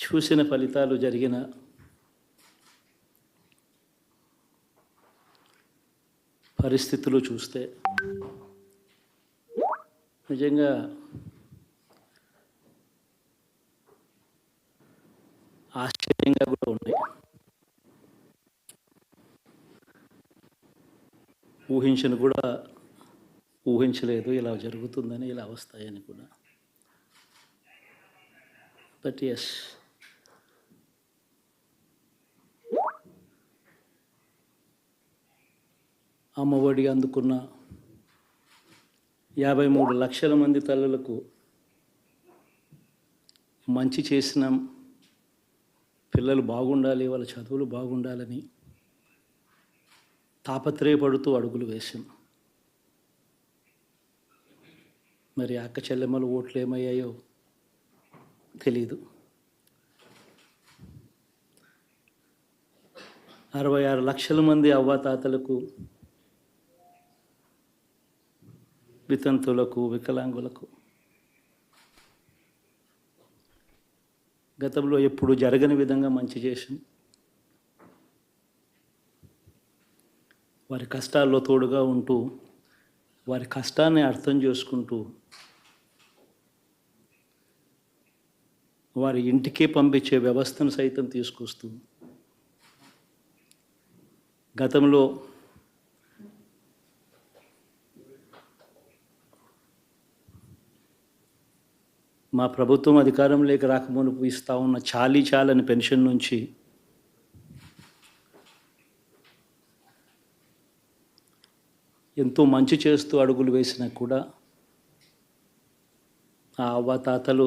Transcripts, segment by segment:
చూసిన ఫలితాలు జరిగిన పరిస్థితులు చూస్తే నిజంగా ఆశ్చర్యంగా కూడా ఉన్నాయి. ఊహించలేదు ఇలా జరుగుతుందని, ఇలా వస్తాయని కూడా. బట్ ఎస్, అమ్మఒడి అందుకున్న 53 లక్షల మంది తల్లులకు మంచి చేసిన, పిల్లలు బాగుండాలి, వాళ్ళ చదువులు బాగుండాలని తాపత్రయపడుతూ అడుగులు వేశాం. మరి అక్క చెల్లెమ్మల ఓట్లు ఏమయ్యాయో తెలీదు. 66 లక్షల మంది అవ్వాతాతలకు, వితంతులకు, వికలాంగులకు గతంలో ఎప్పుడు జరగని విధంగా మంచి చేశాం. వారి కష్టాల్లో తోడుగా ఉంటూ, వారి కష్టాన్ని అర్థం చేసుకుంటూ, వారి ఇంటికే పంపించే వ్యవస్థను సైతం తీసుకొస్తూ, గతంలో మా ప్రభుత్వం అధికారంలోకి రాకమునుపు ఇస్తూ ఉన్న చాలని పెన్షన్ నుంచి ఎంతో మంచి చేస్తూ అడుగులు వేసినా కూడా ఆ అవ్వాతాతలు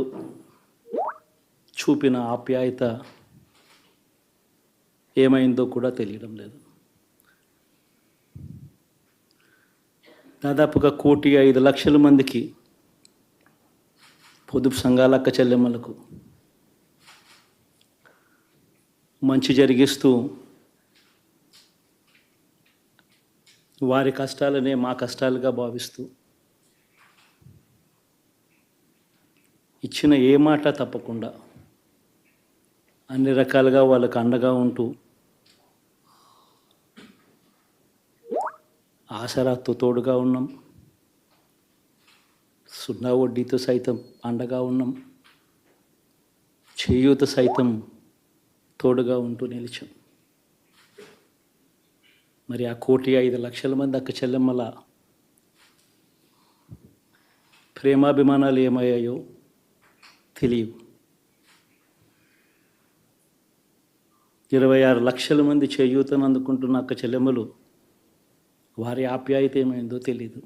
చూపిన ఆప్యాయత ఏమైందో కూడా తెలియడం లేదు. దాదాపుగా 1,05,00,000 మందికి, పొదుపు సంఘాల అక్క చెల్లెమ్మలకు మంచి జరిగిస్తూ, వారి కష్టాలనే మా కష్టాలుగా భావిస్తూ, ఇచ్చిన ఏ మాట తప్పకుండా అన్ని రకాలుగా వాళ్ళకు అండగా ఉంటూ, ఆసరాతో తోడుగా ఉన్నాం. 0 వడ్డీతో సైతం అండగా ఉన్నాం. చేయూత సైతం తోడుగా ఉంటూ నిలిచాం. మరి ఆ 1,05,00,000 మంది అక్క చెల్లెమ్మల ప్రేమాభిమానాలు ఏమయ్యాయో తెలియవు. 26 లక్షల మంది చేయూతను అందుకుంటున్న అక్క చెల్లెమ్మలు, వారి ఆప్యాయత ఏమైందో తెలీదు.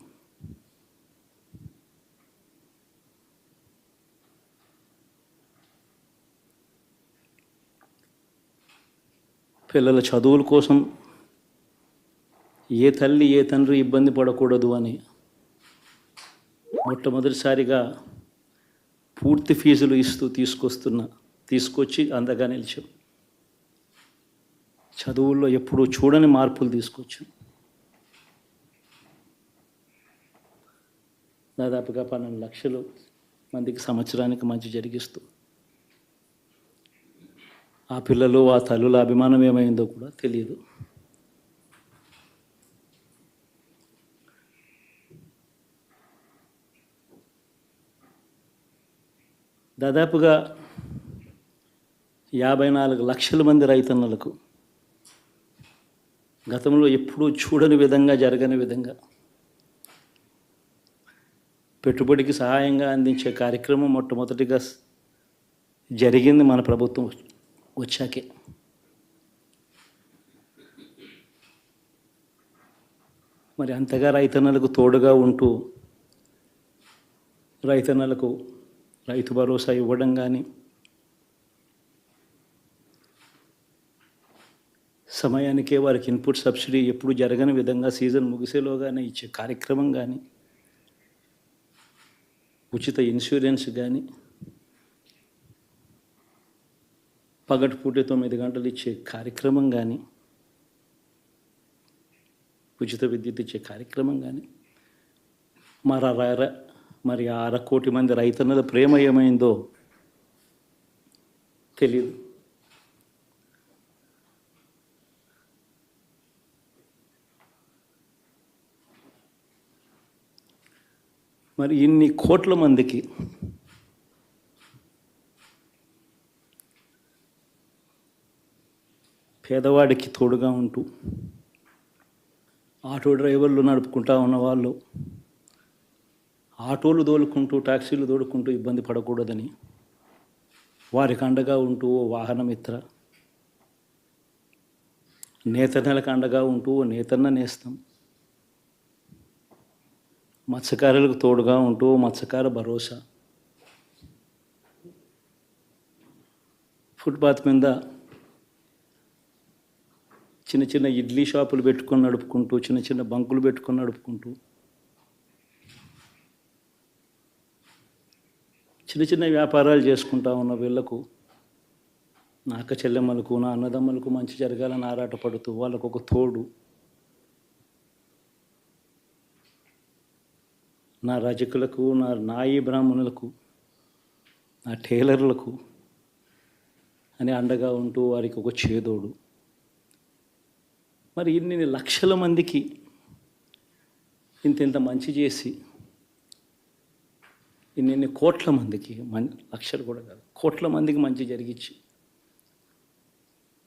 పిల్లల చదువుల కోసం ఏ తల్లి ఏ తండ్రి ఇబ్బంది పడకూడదు అని మొట్టమొదటిసారిగా పూర్తి ఫీజులు ఇస్తూ తీసుకొచ్చి అందగా నిలిచాం. చదువుల్లో ఎప్పుడూ చూడని మార్పులు తీసుకొచ్చాం. దాదాపుగా 12 లక్షల మందికి సంవత్సరానికి మంచి జరిగిస్తూ, ఆ పిల్లలు, ఆ తల్లుల అభిమానం ఏమైందో కూడా తెలియదు. దాదాపుగా 54 లక్షల మంది రైతన్నలకు గతంలో ఎప్పుడూ చూడని విధంగా, జరగని విధంగా పెట్టుబడికి సహాయంగా అందించే కార్యక్రమం మొట్టమొదటిగా జరిగింది మన ప్రభుత్వం వచ్చాకే. మరి అంతగా రైతన్నలకు తోడుగా ఉంటూ, రైతన్నలకు రైతు భరోసా ఇవ్వడం కానీ, సమయానికే వారికి ఇన్పుట్ సబ్సిడీ ఎప్పుడు జరగని విధంగా సీజన్ ముగిసేలోగానే ఇచ్చే కార్యక్రమం కానీ, ఉచిత ఇన్సూరెన్స్ కానీ, పగటిపూట 9 గంటలు ఇచ్చే కార్యక్రమం కానీ, ఉచిత విద్యుత్ ఇచ్చే కార్యక్రమం కానీ, మరి 1/2 కోటి మంది రైతన్నల ప్రేమ ఏమైందో తెలియదు. మరి ఇన్ని కోట్ల మందికి పేదవాడికి తోడుగా ఉంటూ ఆటో డ్రైవర్లు నడుపుకుంటా ఉన్నవాళ్ళు ఆటోలు దోలుకుంటూ టాక్సీలు దోలుకుంటూ ఇబ్బంది పడకూడదని వారికి అండగా ఉంటూ ఓ వాహనమిత్ర, నేతన్నలకు అండగా ఉంటూ ఓ నేతన్న నేస్తం, మత్స్యకారులకు తోడుగా ఉంటూ మత్స్యకార భరోసా, ఫుట్పాత్ మీద చిన్న చిన్న ఇడ్లీ షాపులు పెట్టుకొని నడుపుకుంటూ, చిన్న చిన్న బంకులు పెట్టుకొని నడుపుకుంటూ, చిన్న చిన్న వ్యాపారాలు చేసుకుంటా ఉన్న వీళ్లకు, నా అక్క చెల్లెమ్మలకు, నా అన్నదమ్మలకు మంచి జరగాలని ఆరాటపడుతూ వాళ్ళకు ఒక తోడు, నా రజకులకు, నా నాయి బ్రాహ్మణులకు, నా టైలర్లకు అని అండగా ఉంటూ వారికి ఒక చేదోడు. మరి ఇన్ని లక్షల మందికి ఇంత మంచి చేసి, ఇన్ని కోట్ల మందికి, లక్షలు కూడా కాదు, కోట్ల మందికి మంచి జరిగించి,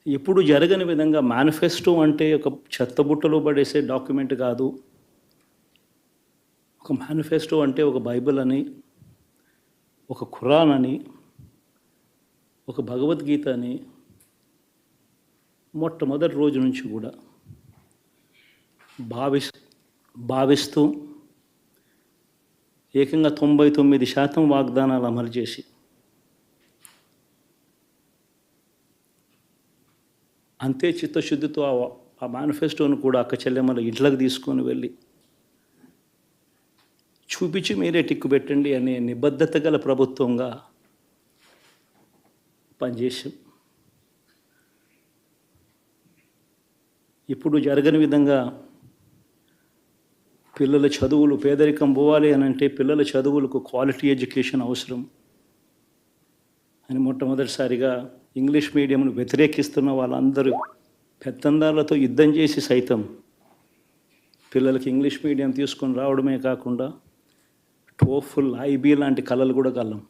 ఎప్పుడు జరగని విధంగా మేనిఫెస్టో అంటే ఒక చెత్తబుట్టలో పడేసే డాక్యుమెంట్ కాదు. ఒక మేనిఫెస్టో అంటే ఒక బైబిల్ అని, ఒక ఖురాన్ అని, ఒక భగవద్గీత అని మొట్టమొదటి రోజు నుంచి కూడా భావిస్తూ ఏకంగా 99% వాగ్దానాలు అమలు చేసి అంతే చిత్తశుద్ధితో ఆ మేనిఫెస్టోను కూడా అక్క చెల్లెమ్మల ఇంట్లోకి తీసుకొని వెళ్ళి చూపించి మీరే టిక్కు పెట్టండి అనే నిబద్ధత గల ప్రభుత్వంగా పనిచేసాం. ఇప్పుడు జరగని విధంగా పిల్లల చదువులు, పేదరికం పోవాలి అని అంటే పిల్లల చదువులకు క్వాలిటీ ఎడ్యుకేషన్ అవసరం అని మొట్టమొదటిసారిగా ఇంగ్లీష్ మీడియంను వ్యతిరేకిస్తున్న వాళ్ళందరూ పెత్తందారులతో యుద్ధం చేసి సైతం పిల్లలకి ఇంగ్లీష్ మీడియం తీసుకొని రావడమే కాకుండా టోఫుల్, ఐబీ లాంటి కళలు కూడా కలం.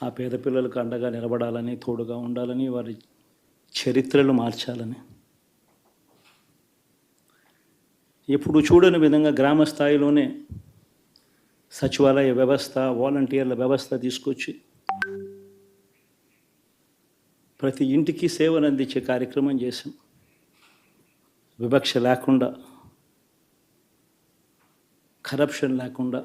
ఆ పేద పిల్లలకు అండగా నిలబడాలని, తోడుగా ఉండాలని, వారి చరిత్రలు మార్చాలని, ఎప్పుడు చూడని విధంగా గ్రామ స్థాయిలోనే సచివాలయ వ్యవస్థ, వాలంటీర్ల వ్యవస్థ తీసుకొచ్చి ప్రతి ఇంటికి సేవలు అందించే కార్యక్రమం చేశాం. వివక్ష లేకుండా, కరప్షన్ లేకుండా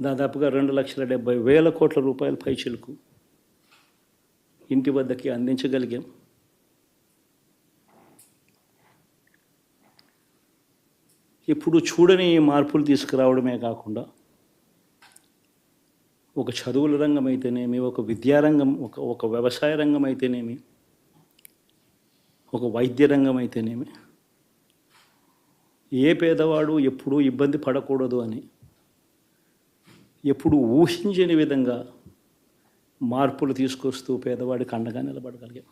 దాదాపుగా 2,70,000 కోట్ల రూపాయల పైచిలకు ఇంటి వద్దకి అందించగలిగాం. ఇప్పుడు చూడని మార్పులు తీసుకురావడమే కాకుండా ఒక చదువుల రంగం అయితేనేమి, ఒక విద్యారంగం, ఒక వ్యవసాయ రంగం అయితేనేమి, ఒక వైద్య రంగం అయితేనేమి, ఏ పేదవాడు ఎప్పుడూ ఇబ్బంది పడకూడదు అని ఎప్పుడు ఊహించని విధంగా మార్పులు తీసుకొస్తూ పేదవాడికి అండగా నిలబడగలిగాం.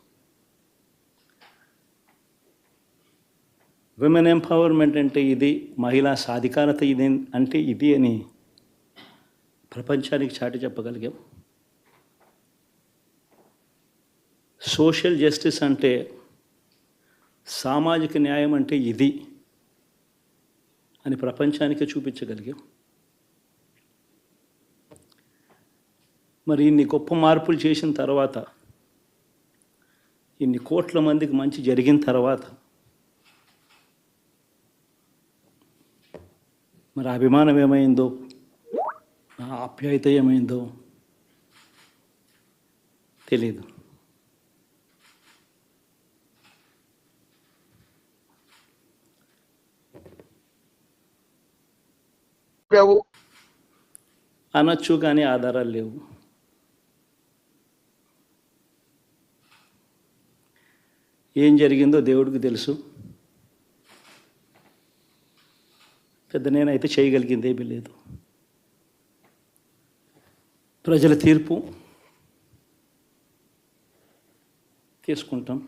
విమెన్ ఎంపవర్మెంట్ అంటే ఇది, మహిళా సాధికారత ఇది అంటే ఇది అని ప్రపంచానికి చాటి చెప్పగలిగాం. సోషల్ జస్టిస్ అంటే, సామాజిక న్యాయం అంటే ఇది అని ప్రపంచానికి చూపించగలిగాం. మరి ఇన్ని గొప్ప మార్పులు చేసిన తర్వాత, ఇన్ని కోట్ల మందికి మంచి జరిగిన తర్వాత మరి అభిమానం ఏమైందో, ఆప్యాయత ఏమైందో తెలీదు. అనొచ్చు కానీ ఆధారాలు లేవు. ఏం జరిగిందో దేవుడికి తెలుసు. పెద్ద నేనైతే చేయగలిగింది ఏమీ లేదు. ప్రజల తీర్పు చేసుకుంటాం.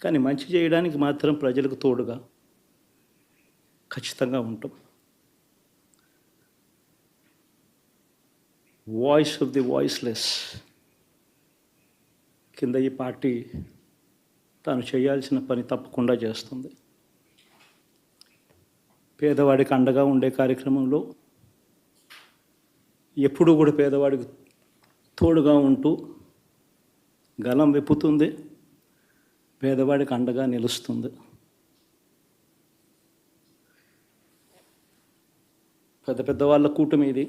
కానీ మంచి చేయడానికి మాత్రం ప్రజలకు తోడుగా ఖచ్చితంగా ఉంటాం. వాయిస్ ఆఫ్ ది వాయిస్లెస్ కింద ఈ పార్టీ తాను చేయాల్సిన పని తప్పకుండా చేస్తుంది. పేదవాడికి అండగా ఉండే కార్యక్రమంలో ఎప్పుడూ కూడా పేదవాడికి తోడుగా ఉంటూ గలం విప్పుతుంది, పేదవాడికి అండగా నిలుస్తుంది. పెద్ద పెద్ద వాళ్ళ కూటమి ఇది,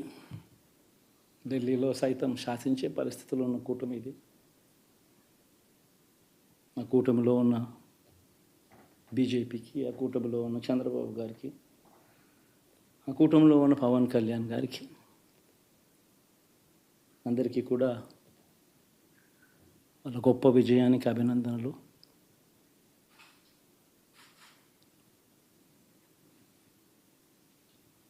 ఢిల్లీలో సైతం శాసించే పరిస్థితుల్లో ఉన్న కూటమి ఇది. ఆ కూటమిలో ఉన్న బీజేపీకి, ఆ కూటమిలో ఉన్న చంద్రబాబు గారికి, ఆ కూటమిలో ఉన్న పవన్ కళ్యాణ్ గారికి అందరికీ కూడా వాళ్ళ గొప్ప విజయానికి అభినందనలు.